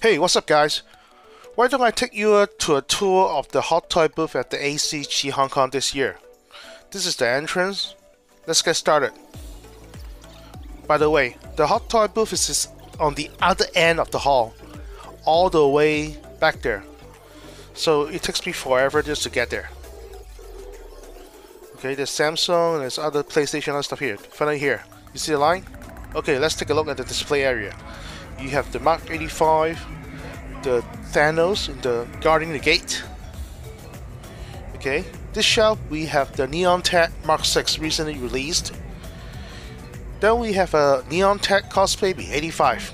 Hey, what's up guys? Why don't I take you to a tour of the Hot Toy booth at the ACG Hong Kong this year. This is the entrance. Let's get started. By the way, the Hot Toy booth is on the other end of the hall, all the way back there. So it takes me forever just to get there. Okay, there's Samsung and there's other PlayStation and stuff here. Finally here. You see the line? Okay, let's take a look at the display area. You have the Mark 85, the Thanos in the guarding the gate. Okay, this shelf we have the Neon Tech Mark 6 recently released. Then we have a Neon Tech Cos Baby 85.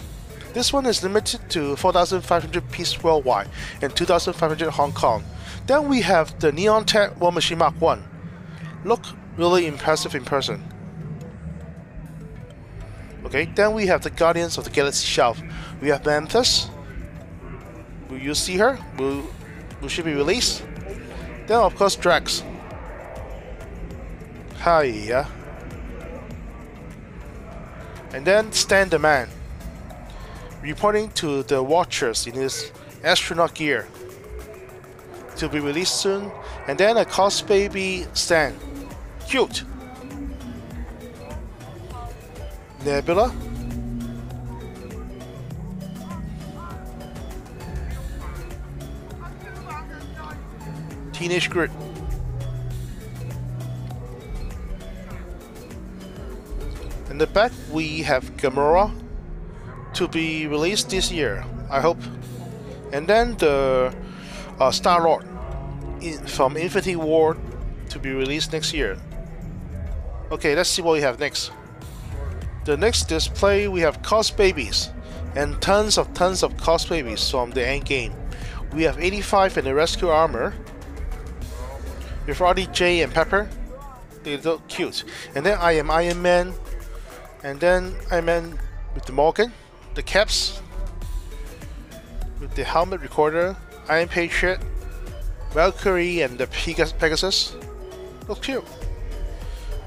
This one is limited to 4,500 pieces worldwide and 2,500 Hong Kong. Then we have the Neon Tech War Machine Mark 1. Look really impressive in person. Okay, then we have the Guardians of the Galaxy shelf. We have Mantis. Will you see her? Will she be released? Then of course Drax. Hiya. And then Stan the Man, reporting to the Watchers in his astronaut gear, to be released soon. And then a Cos Baby Stan. Cute. Nebula. Teenage Groot. In the back we have Gamora, to be released this year, I hope. And then the Star-Lord from Infinity War, to be released next year. Okay, let's see what we have next. The next display we have Cos Babies, and tons of Cos Babies from the Endgame. We have 85 in the Rescue Armor with RDJ and Pepper. They look cute. And then I am Iron Man, and then Iron Man with the Morgan, the caps, with the helmet recorder, Iron Patriot, Valkyrie and the Pegasus. Look cute.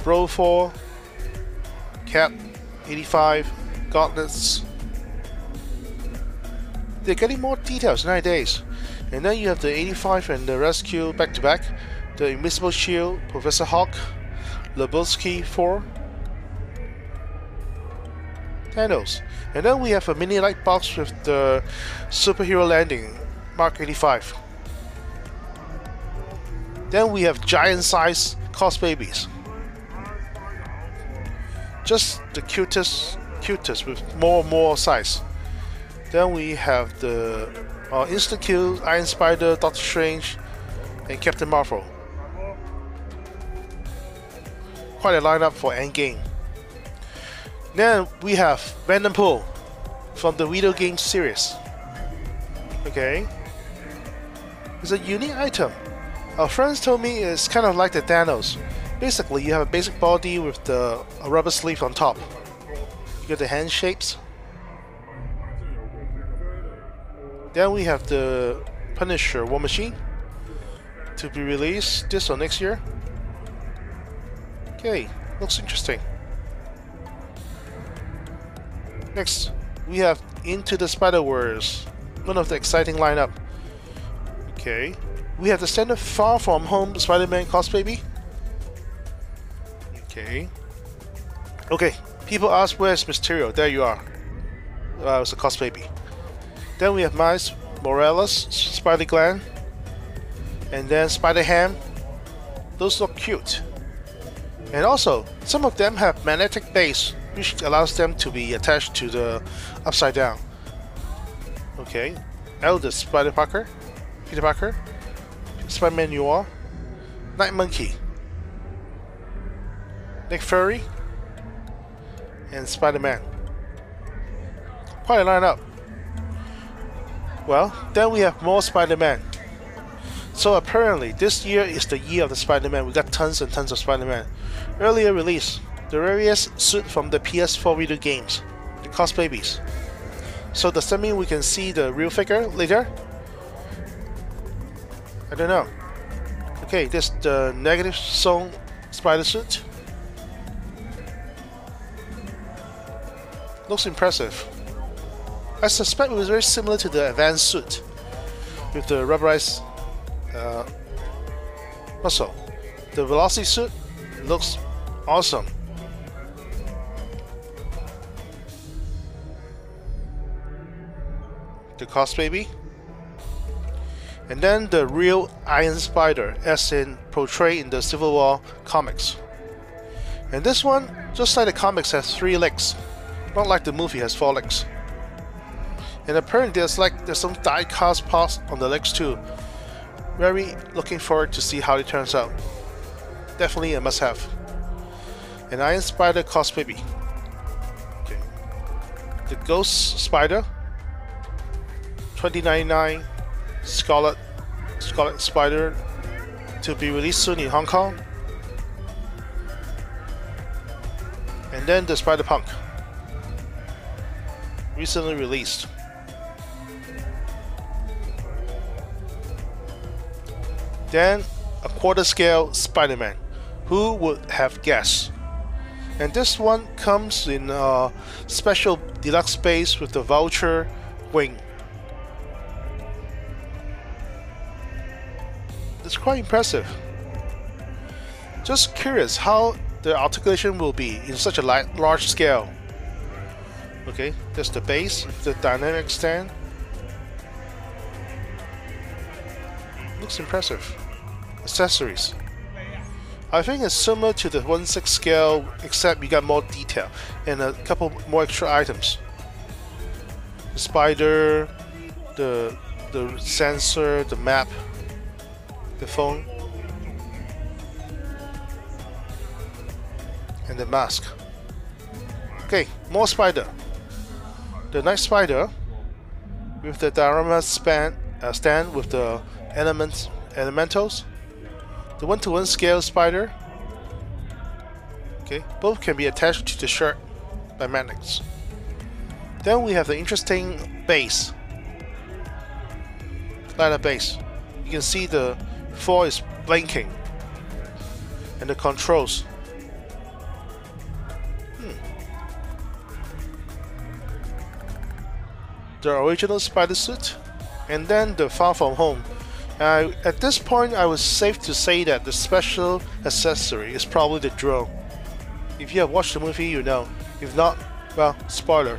Bro 4, Cap, 85, gauntlets. They're getting more details nowadays. And then you have the 85 and the Rescue back to back, the Invisible Shield, Professor Hulk, Lebowski 4, Thanos. And then we have a mini light box with the Superhero Landing Mark 85. Then we have giant size Cos Babies. Just the cutest with more size. Then we have the Instant Kill, Iron Spider, Doctor Strange, and Captain Marvel. Quite a lineup for Endgame. Then we have Venom Pool from the video game series. Okay, it's a unique item. Our friends told me it's kind of like the Thanos. Basically, you have a basic body with a rubber sleeve on top. You get the hand shapes. Then we have the Punisher War Machine, to be released this or next year. Okay, looks interesting. Next, we have Into the Spider-Verse, one of the exciting lineup. Okay, we have the standard Far From Home Spider-Man Cos Baby. Okay, people ask where's Mysterio. There you are. It's a Cos Baby. Then we have Miles Morales, Spider-Gwen, and then Spider-Ham. Those look cute. And also, some of them have magnetic base, which allows them to be attached to the upside down. Okay, Elder Peter Parker, Spider-Man Noir, Night Monkey, Nick Fury, and Spider-Man. Quite a lineup. Well, then we have more Spider-Man. So apparently, this year is the year of the Spider-Man. We got tons and tons of Spider-Man. Earlier release, the rarest suit from the PS4 video games, the Cos Babies. So does that mean we can see the real figure later? I don't know. Okay, this is the Negative Zone Spider suit. Looks impressive. I suspect it was very similar to the advanced suit with the rubberized muscle. The Velocity suit looks awesome. The Cos Baby. And then the real Iron Spider, as in portrayed in the Civil War comics. And this one, just like the comics, has 3 legs, not like the movie has 4 legs. And apparently there's some die-cast parts on the legs too. Very looking forward to see how it turns out. Definitely a must-have. An Iron Spider Cos Baby. Okay. The Ghost Spider, 2099 Scarlet Spider, to be released soon in Hong Kong. And then the Spider-Punk, recently released. Then a quarter-scale Spider-Man. Who would have guessed? And this one comes in a special deluxe base with the Vulture wing. It's quite impressive. Just curious how the articulation will be in such a large scale. Okay, that's the base, the dynamic stand. Looks impressive. Accessories. I think it's similar to the 1/6 scale, except you got more detail and a couple more extra items. The spider, the sensor, the map, the phone, and the mask. Okay, more spider. The Night Spider with the diorama stand with the elementals. The 1:1 scale spider. Okay, both can be attached to the shirt by magnets. Then we have the interesting base. Ladder base. You can see the foil is blinking. And the controls. The original spider suit. And then the Far From Home. At this point, I was safe to say that the special accessory is probably the drone. If you have watched the movie, you know. If not, well, spoiler.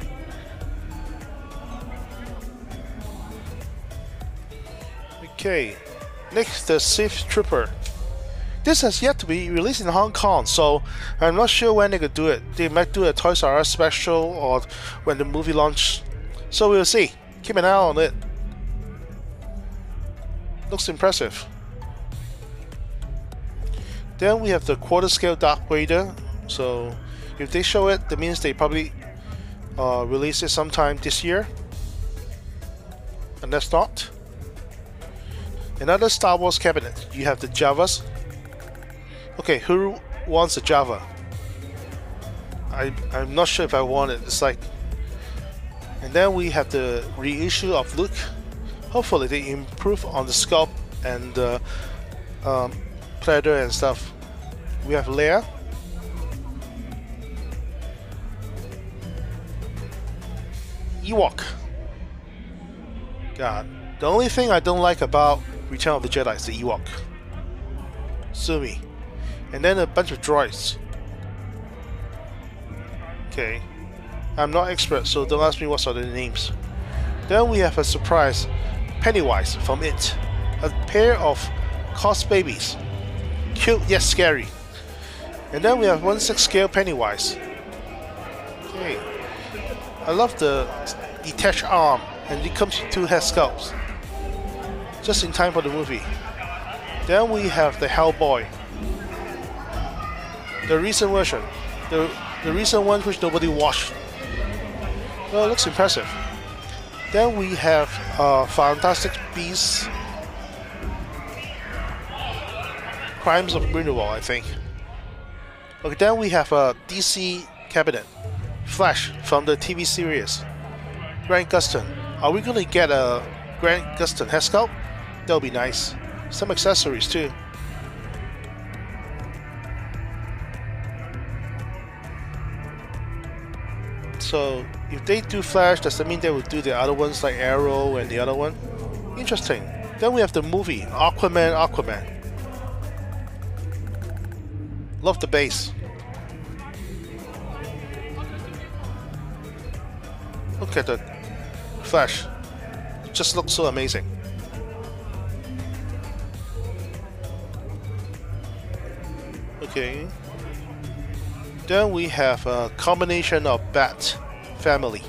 Okay, next the Sith Trooper. This has yet to be released in Hong Kong, so I'm not sure when they could do it. They might do a Toys R Us special or when the movie launches. So we'll see. Keep an eye on it. Looks impressive. Then we have the quarter-scale Darth Vader. So if they show it, that means they probably release it sometime this year. Unless not. Another Star Wars cabinet. You have the Javas. Okay, who wants a Java? I'm not sure if I want it. It's like. And then we have the reissue of Luke. Hopefully they improve on the sculpt and the pleather and stuff. We have Leia. Ewok. God, the only thing I don't like about Return of the Jedi is the Ewok. Sumi. And then a bunch of droids. Okay. I'm not expert, so don't ask me what are the names. Then we have a surprise. Pennywise from It. A pair of Cos Babies. Cute yet scary. And then we have 1/6 scale Pennywise. Okay. I love the detached arm, and it comes with 2 head sculpts. Just in time for the movie. Then we have the Hellboy. The recent version. The recent one which nobody watched. Well, it looks impressive. Then we have Fantastic Beasts, Crimes of Grindelwald, I think. Okay, then we have a DC cabinet, Flash from the TV series, Grant Gustin. Are we gonna get a Grant Gustin head sculpt? That'll be nice. Some accessories too. So if they do Flash, does that mean they will do the other ones like Arrow and the other one? Interesting. Then we have the movie Aquaman. Love the base. Look at the Flash. It just looks so amazing. Okay. Then we have a combination of Bat family.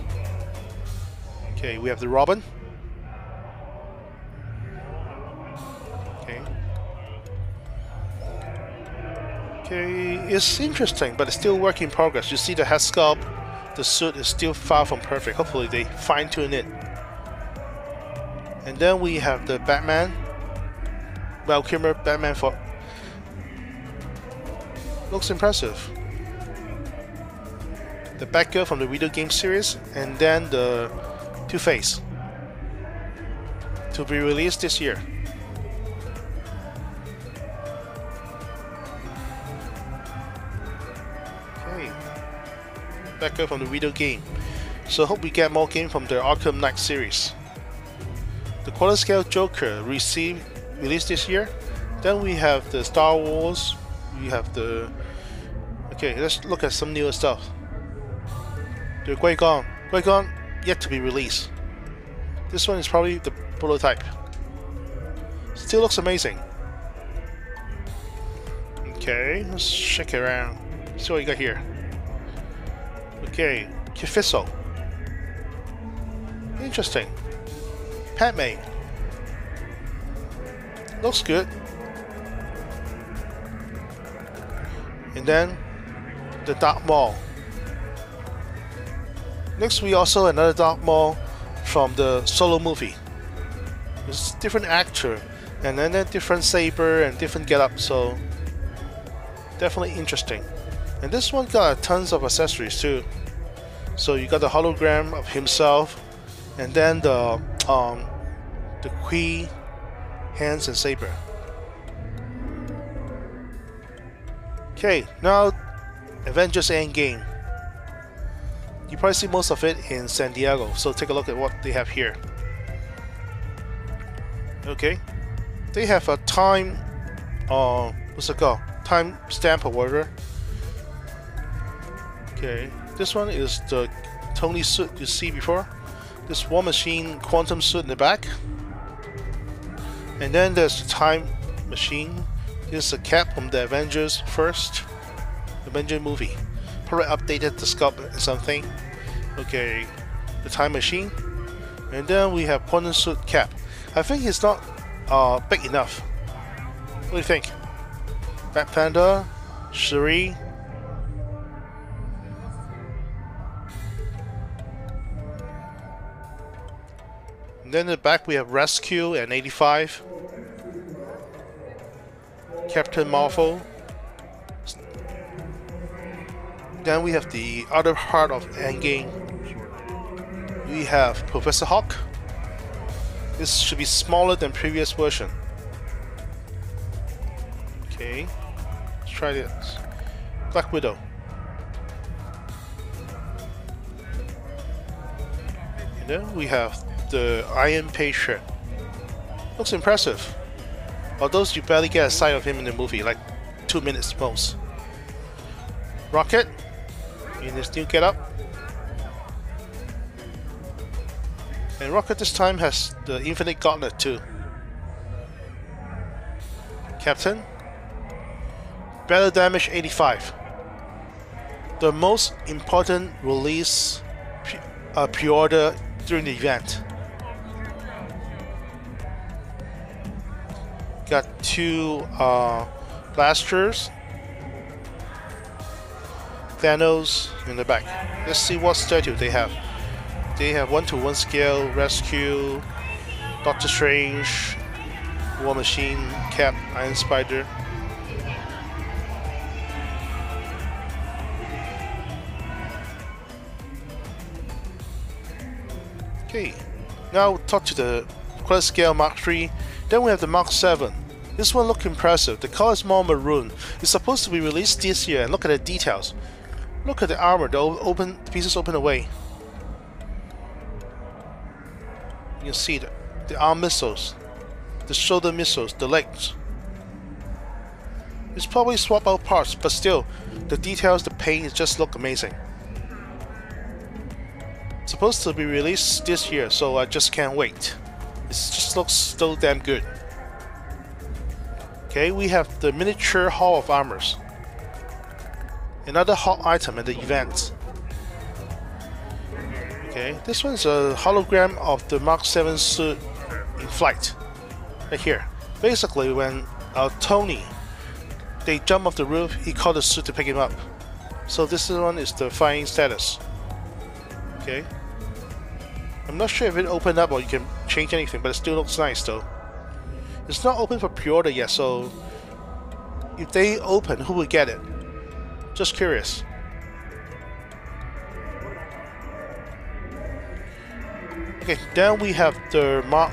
Okay, we have the Robin. Okay. Okay, it's interesting, but it's still work in progress. You see the head sculpt, the suit is still far from perfect. Hopefully they fine-tune it. And then we have the Batman. Val Kilmer Batman for... Looks impressive. The Batgirl from the video game series, and then the Two-Face to be released this year. Okay, Batgirl from the video game. So hope we get more game from the Arkham Knight series. The quarter scale Joker released this year. Then we have the Star Wars. We have the... Okay, let's look at some newer stuff. The Qui-Gon yet to be released. This one is probably the prototype. Still looks amazing. Okay, let's check it around. See what you got here. Okay, Kifiso. Interesting. Padme. Looks good. And then the Dark Maul. Next, we also another Dark Maul from the Solo movie. It's a different actor, and then a different saber and different getup, so definitely interesting. And this one got tons of accessories too. So you got the hologram of himself, and then the Kree hands and saber. Okay, now Avengers Endgame. You probably see most of it in San Diego, so take a look at what they have here. Okay, they have a time, what's it called? Time stamp or whatever. Okay, this one is the Tony suit you see before. This War Machine quantum suit in the back. And then there's the Time Machine. This is a cap from the Avengers movie. Probably updated the sculpt and something. Okay, the Time Machine. And then we have Quantum Suit Cap. I think it's not big enough. What do you think? Black Panther, Shuri. And then in the back we have Rescue and 85. Captain Marvel. Then we have the other part of Endgame. We have Professor Hulk. This should be smaller than previous version. Okay, let's try this. Black Widow. And then we have the Iron Patriot. Looks impressive. Although you barely get a sight of him in the movie, like 2 minutes most. Rocket in his new getup. And Rocket this time has the Infinite Gauntlet too. Captain. Battle Damage 85. The most important release pre-order during the event. Got 2 blasters. Thanos in the back. Let's see what statue they have. They have 1-to-1 scale, Rescue, Doctor Strange, War Machine, Cap, Iron Spider. Okay, now talk to the quarter scale Mark III. Then we have the Mark 7. This one looks impressive. The color is more maroon. It's supposed to be released this year, and look at the details. Look at the armor, the pieces open away. You can see the arm missiles, the shoulder missiles, the legs. It's probably swap out parts, but still, the details, the paint, just look amazing. It's supposed to be released this year, so I just can't wait. It just looks so damn good. Okay, we have the miniature Hall of Armors. Another hot item at the event. Okay, this one's a hologram of the Mark 7 suit in flight. Right here. Basically, when Tony, they jump off the roof, he called the suit to pick him up. So this one is the flying status. Okay. I'm not sure if it opened up or you can change anything, but it still looks nice though. It's not open for pre-order yet, so if they open, who will get it? Just curious. Okay, then we have the Mark